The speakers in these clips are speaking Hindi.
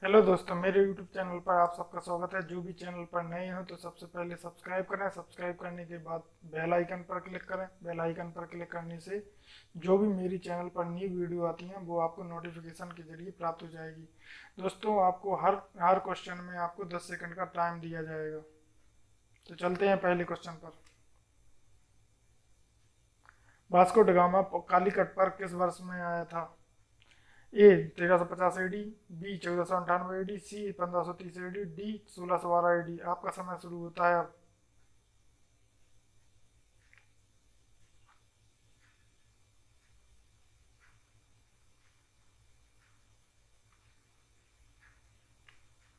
हेलो दोस्तों, मेरे YouTube चैनल पर आप सबका स्वागत है। जो भी चैनल पर नए हो तो सबसे पहले सब्सक्राइब करें। सब्सक्राइब करने के बाद बेल आइकन पर क्लिक करें। बेल आइकन पर क्लिक करने से जो भी मेरी चैनल पर न्यू वीडियो आती हैं वो आपको नोटिफिकेशन के जरिए प्राप्त हो जाएगी। दोस्तों, आपको हर हर क्वेश्चन में आपको 10 सेकंड का टाइम दिया जाएगा। तो चलते हैं पहले क्वेश्चन पर। वास्को ड गामा कालीकट पर किस वर्ष में आया था? A 1350 AD, B 1498 AD, C 1530 AD, D 1612 AD. आपका समय शुरू होता है अब।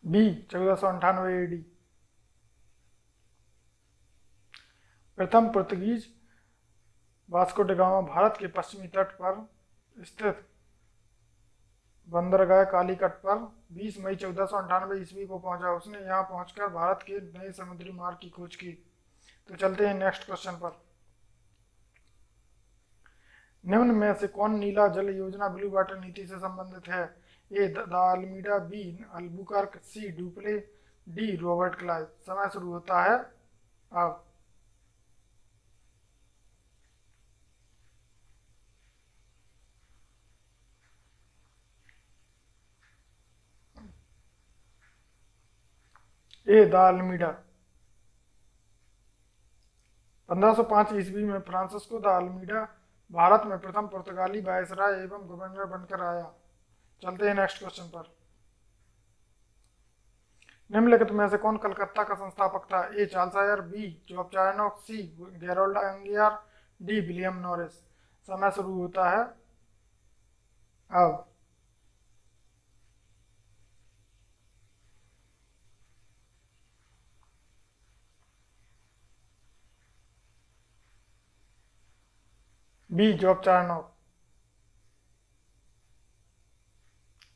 B 1498 AD. प्रथम पुर्तगीज वास्को ड गामा भारत के पश्चिमी तट पर स्थित बंदरगाह कालीकट पर 20 मई 1498 ईस्वी को पहुंचा। उसने यहां पहुंचकर भारत के नए समुद्री मार्ग की खोज की। तो चलते हैं नेक्स्ट क्वेश्चन पर। निम्न में से कौन नीला जल योजना ब्लू वाटर नीति से संबंधित है? ए द अल्मीडा, बी अल्बुकर्क, सी डुप्ले, डी रॉबर्ट क्लाइव। समय शुरू होता है अब। ए द अल्मीडा। 1505 ईस्वी में फ्रांसिस्को द अल्मीडा भारत में प्रथम पुर्तगाली वायसराय एवं गवर्नर बनकर आया। चलते हैं नेक्स्ट क्वेश्चन पर। निम्नलिखित में से कौन कलकत्ता का संस्थापक था? A Charles, B Job Charnock, C Gerald Aungier, D William Norris. समय शुरू होता है अब। B Job Charnock.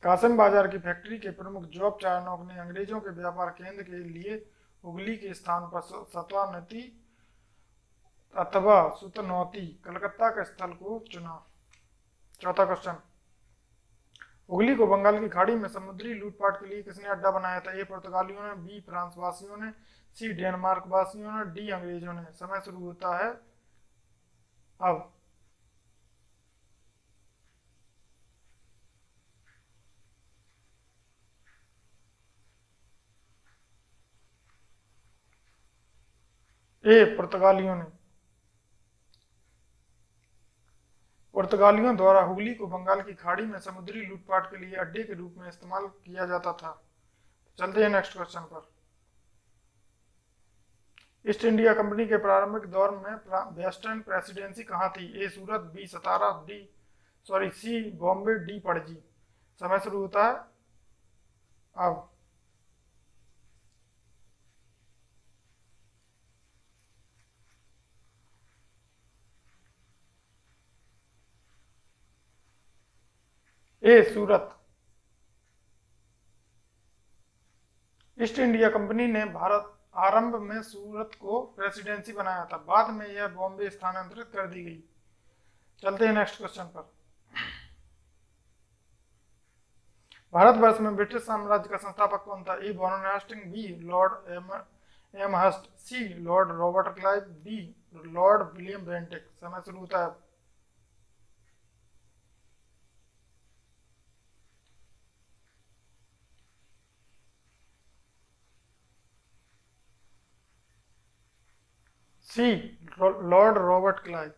कासिम बाजार की फैक्ट्री के प्रमुख जॉब चार्नोक ने अंग्रेजों के व्यापार केंद्र के लिए हुगली के स्थान पर सतवानती अथवा सुतनौती कलकत्ता के स्थल को चुना। चौथा क्वेश्चन। हुगली को बंगाल की खाड़ी में समुद्री लूटपाट के लिए किसने अड्डा बनाया था? ए पुर्तगालियों ने, बी फ्रांस वासियों ने, सी डेनमार्क वासियों ने, डी अंग्रेजों ने। समय शुरू होता है अब। ए पुर्तगालियों ने। पुर्तगालियों द्वारा हुगली को बंगाल की खाड़ी में समुद्री लूटपाट के लिए अड्डे के रूप में इस्तेमाल किया जाता था। चलते हैं नेक्स्ट क्वेश्चन पर। ईस्ट इंडिया कंपनी के प्रारंभिक दौर में वेस्टर्न प्रेसिडेंसी कहाँ थी? ए सूरत, बी सतारा, सी बॉम्बे, डी पणजी। समय शुरू होता है अब। ए सूरत। ईस्ट इंडिया कंपनी ने भारत आरंभ में सूरत को प्रेसिडेंसी बनाया था। बाद में यह बॉम्बे स्थानांतरित कर दी गई। चलते हैं नेक्स्ट क्वेश्चन पर। भारतवर्ष में ब्रिटिश साम्राज्य का संस्थापक कौन था? A Warren Hastings, B Lord Amherst, C Lord Robert Clive, D Lord William Bentinck. समय शुरू होता है। C Lord Robert Clive.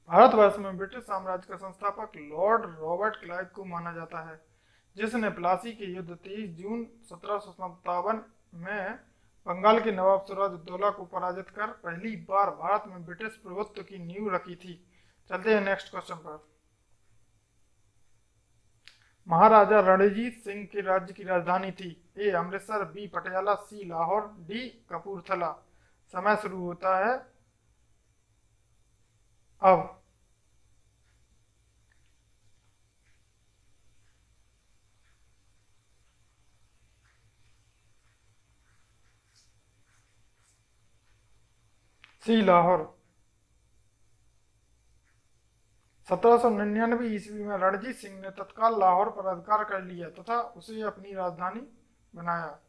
भारतवर्ष में ब्रिटिश साम्राज्य का संस्थापक लॉर्ड रॉबर्ट क्लाइव को माना जाता है, जिसने प्लासी के युद्ध 23 जून 1757 में बंगाल के नवाब सिराजुद्दौला को पराजित कर पहली बार भारत में ब्रिटिश प्रभुत्व की नींव रखी थी। चलते हैं नेक्स्ट क्वेश्चन पर। महाराजा रणजीत सिंह के राज्य की राजधानी थी? ए अमृतसर, बी पटियाला, सी लाहौर, डी कपूरथला। समय शुरू होता है अब। सी लाहौर। 1799 ईस्वी में रणजीत सिंह ने तत्काल लाहौर पर अधिकार कर लिया तथा उसे अपनी राजधानी बनाया।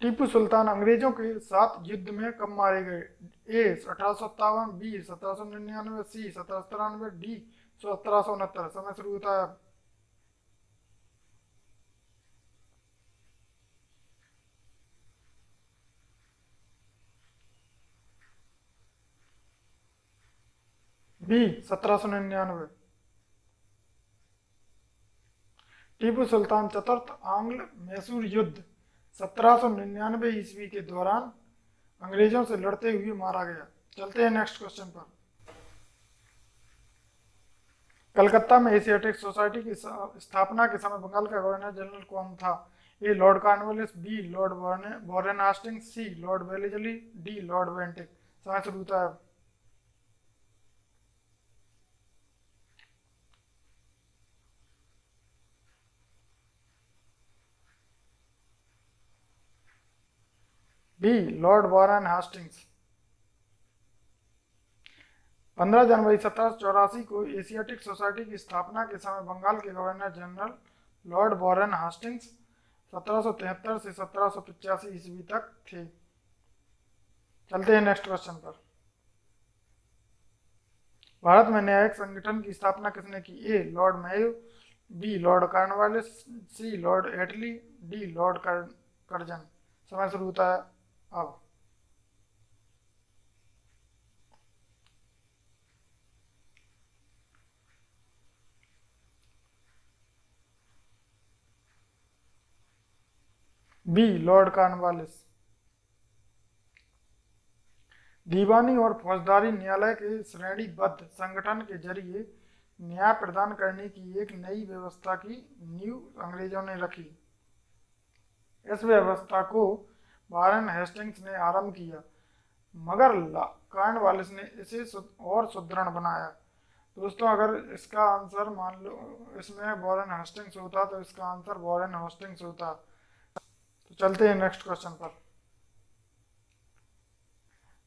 टीपू सुल्तान अंग्रेजों के साथ युद्ध में कब मारे गए? ए 1857, बी 1799, सी 1793, डी 1769। समय शुरू होता है। बी 1799। टीपू सुल्तान चतुर्थ आंग्ल मैसूर युद्ध 1799 ईस्वी के दौरान अंग्रेजों से लड़ते हुए मारा गया। चलते हैं नेक्स्ट क्वेश्चन पर। कलकत्ता में एशियाटिक सोसाइटी की स्थापना के समय बंगाल का गवर्नर जनरल कौन था? A Lord Cornwallis, B Lord Warren Hastings, C Lord Wellesley, D Lord Bentinck. समय शुरू होता है। B Lord Warren Hastings. 15 जनवरी 1784 को एशियाटिक सोसाइटी की स्थापना के समय बंगाल के governor general Lord Warren Hastings 1773 से 1785 ईस्वी तक थे। चलते हैं नेक्स्ट क्वेश्चन पर। भारत में न्यायिक संगठन की स्थापना किसने की? A Lord Mayo, B Lord Cornwallis, C Lord Attlee, D Lord Curzon. समय शुरू होता है अब। B Lord Cornwallis. दीवानी और फौजदारी न्यायालय के श्रेणीबद्ध संगठन के जरिए न्याय प्रदान करने की एक नई व्यवस्था की नींव अंग्रेजों ने रखी। इस व्यवस्था को वॉरेन हेस्टिंग्स ने आरंभ किया, मगर कॉर्नवालिस ने इसे और सुदृढ़ बनाया। दोस्तों, अगर इसका आंसर मान लो इसमें वॉरेन हेस्टिंग्स होता तो इसका आंसर वॉरेन हेस्टिंग्स होता। तो चलते हैं नेक्स्ट क्वेश्चन पर।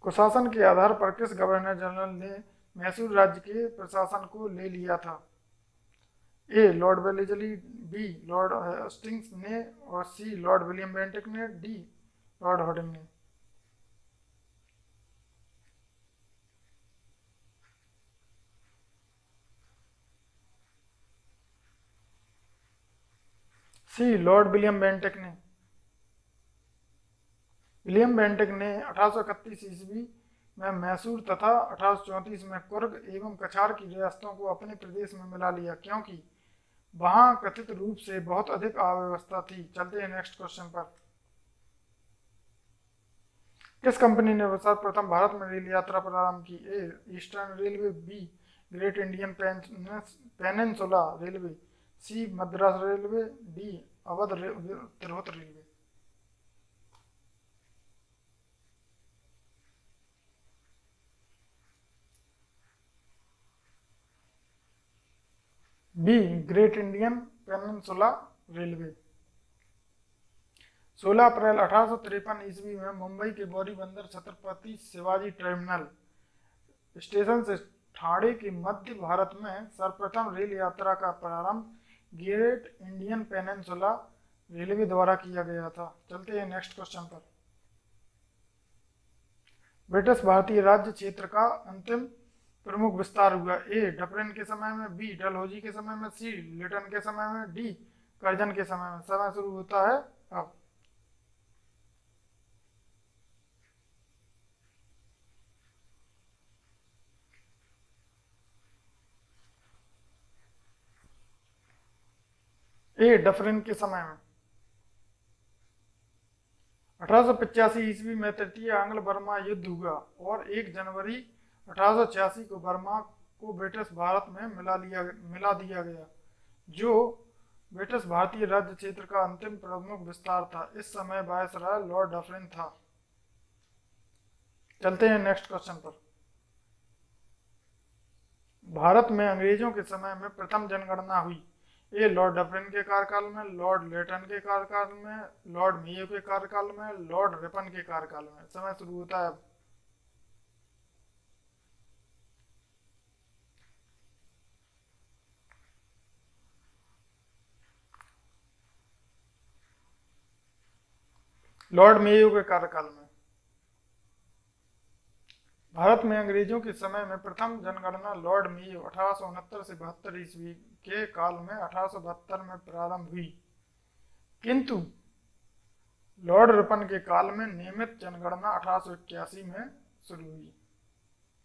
कुशासन के आधार पर किस गवर्नर जनरल ने मैसूर राज्य के प्रशासन को ले लिया था? A Lord Wellesley, B Lord Hastings ने, और सी लॉर्ड विलियम बेंटिक ने, डी लॉर्ड हॉर्डिंग ने। सी लॉर्ड विलियम बेंटिक ने। विलियम बेंटिक ने 1831 ईस्वी में मैसूर तथा 1834 में कुर्ग एवं कछार की रियासतों को अपने प्रदेश में मिला लिया, क्योंकि वहां कथित रूप से बहुत अधिक अव्यवस्था थी। चलते हैं नेक्स्ट क्वेश्चन पर। किस कंपनी ने सर्वप्रथम भारत में रेल यात्रा प्रारंभ की? A Eastern Railway, B Great Indian Peninsula Railway, C Madras Railway, D Awadh Tirhut Railway. B Great Indian Peninsula Railway. 16 अप्रैल 1853 ईस्वी में मुंबई के गौरी बंदर छत्रपति शिवाजी टर्मिनल स्टेशन से ठाणे के मध्य भारत में सर्वप्रथम रेल यात्रा का प्रारंभ ग्रेट इंडियन पेनिनसुला रेलवे द्वारा किया गया था। चलते हैं नेक्स्ट क्वेश्चन पर। ब्रिटिश भारतीय राज्य क्षेत्र का अंतिम प्रमुख विस्तार हुआ? ए डफरिन के समय में, बी डलहौजी के समय में, सी लिटन के समय में, डी कर्जन के समय में। समय शुरू होता है अब। ए डफरिन के समय में। 1885 ईस्वी में तृतीय आंग्ल बर्मा युद्ध हुआ और 1 जनवरी 1886 को बर्मा को ब्रिटिश भारत में मिला दिया गया, जो ब्रिटिश भारतीय राज्य क्षेत्र का अंतिम प्रमुख विस्तार था। इस समय वायसराय लॉर्ड डफरिन था। चलते हैं नेक्स्ट क्वेश्चन पर। भारत में अंग्रेजों के समय में प्रथम जनगणना हुई? ए लॉर्ड डफरिन के कार्यकाल में, लॉर्ड लेटन के कार्यकाल में, लॉर्ड मेयो के कार्यकाल में, लॉर्ड रिपन के कार्यकाल में। समय शुरू होता है। लॉर्ड मेयो के कार्यकाल में। भारत में अंग्रेजों के समय में प्रथम जनगणना लॉर्ड मेयो 1869 से 72 ईस्वी के काल में 1872 में प्रारंभ हुई, किंतु लॉर्ड रिपन के काल में नियमित जनगणना 1881 में शुरू हुई।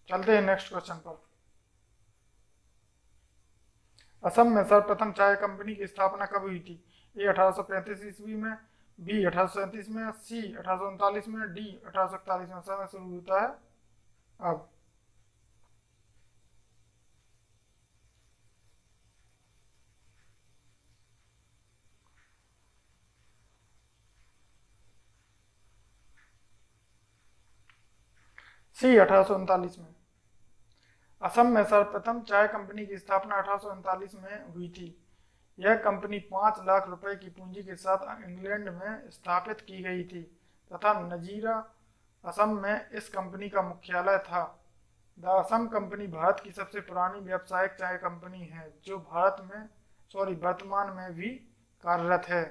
चलते हैं नेक्स्ट क्वेश्चन पर। असम में सर्वप्रथम चाय कंपनी की स्थापना कब हुई थी? ए 1835 ईस्वी में, बी 1837 में, सी 1839 में, डी 1841 में। समय शुरू होता है अब। सी 1839 में। असम में सर्वप्रथम चाय कंपनी की स्थापना 1839 में हुई थी। यह कंपनी 5 लाख रुपए की पूंजी के साथ इंग्लैंड में स्थापित की गई थी तथा नजीरा असम में इस कंपनी का मुख्यालय था। द असम कंपनी भारत की सबसे पुरानी व्यावसायिक चाय कंपनी है जो वर्तमान में भी कार्यरत है।